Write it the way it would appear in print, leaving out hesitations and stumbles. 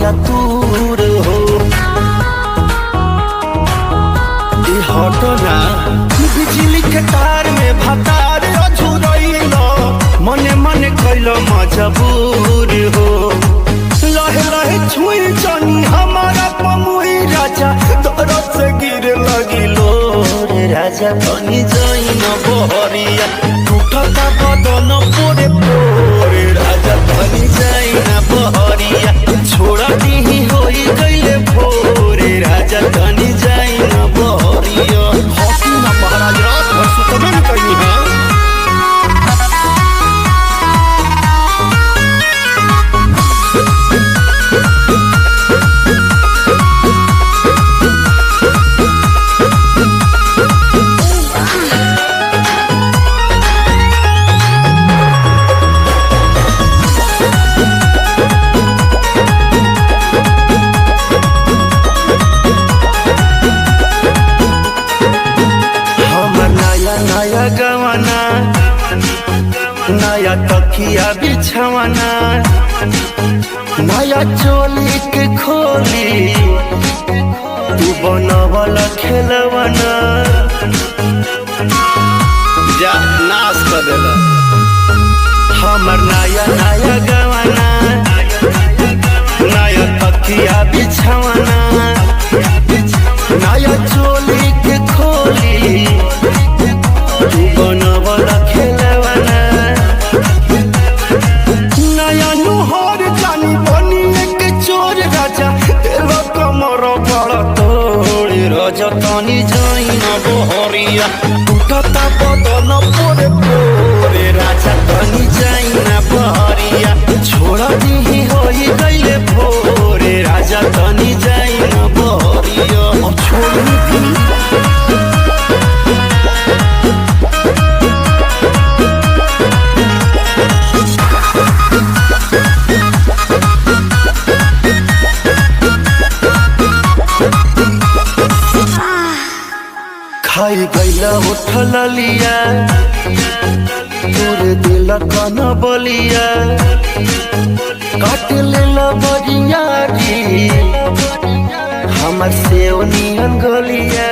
कहता तूर हो हटना बिजली के तार में भतार अझुरैल मने मने कैल मजबूर हो लहे लहे छुई जानी हमारा पमुई राजा तरफ से गिर लगिलो रे राजा बनी जाइन बहरिया टूटता बदन पोरे पोरे राजा बनी जाइन बहरिया छोड़ा दी होई गईले भोरे राजा बनी जाइन बहरिया हॉकी ना महाराज रात भर सुतबे कहीं है गवाना नया तकिया बिछवाना नया चोली के खोली तू बनवला खेलवाना जा नाश कर देला हमर नया नया गवाना नया तकिया बिछवाना नया चोली के खोली बनवला खेलवाना नया नुहर जानी बनी एक चोर राजा तेरा कमर बड़ा तोड़ राजा तानी जाइन बहरिया टूटता बदन पोरे पोरे राजा तानी जाइन बहरिया छोड़ा दी होई गईले भोरे राजा तानी जाइन बहरिया अब छोड़ दी खाई गईला उठल लिया तोरे दिल कन बलिया काट लेला बरियारी हमर से नियन गलिया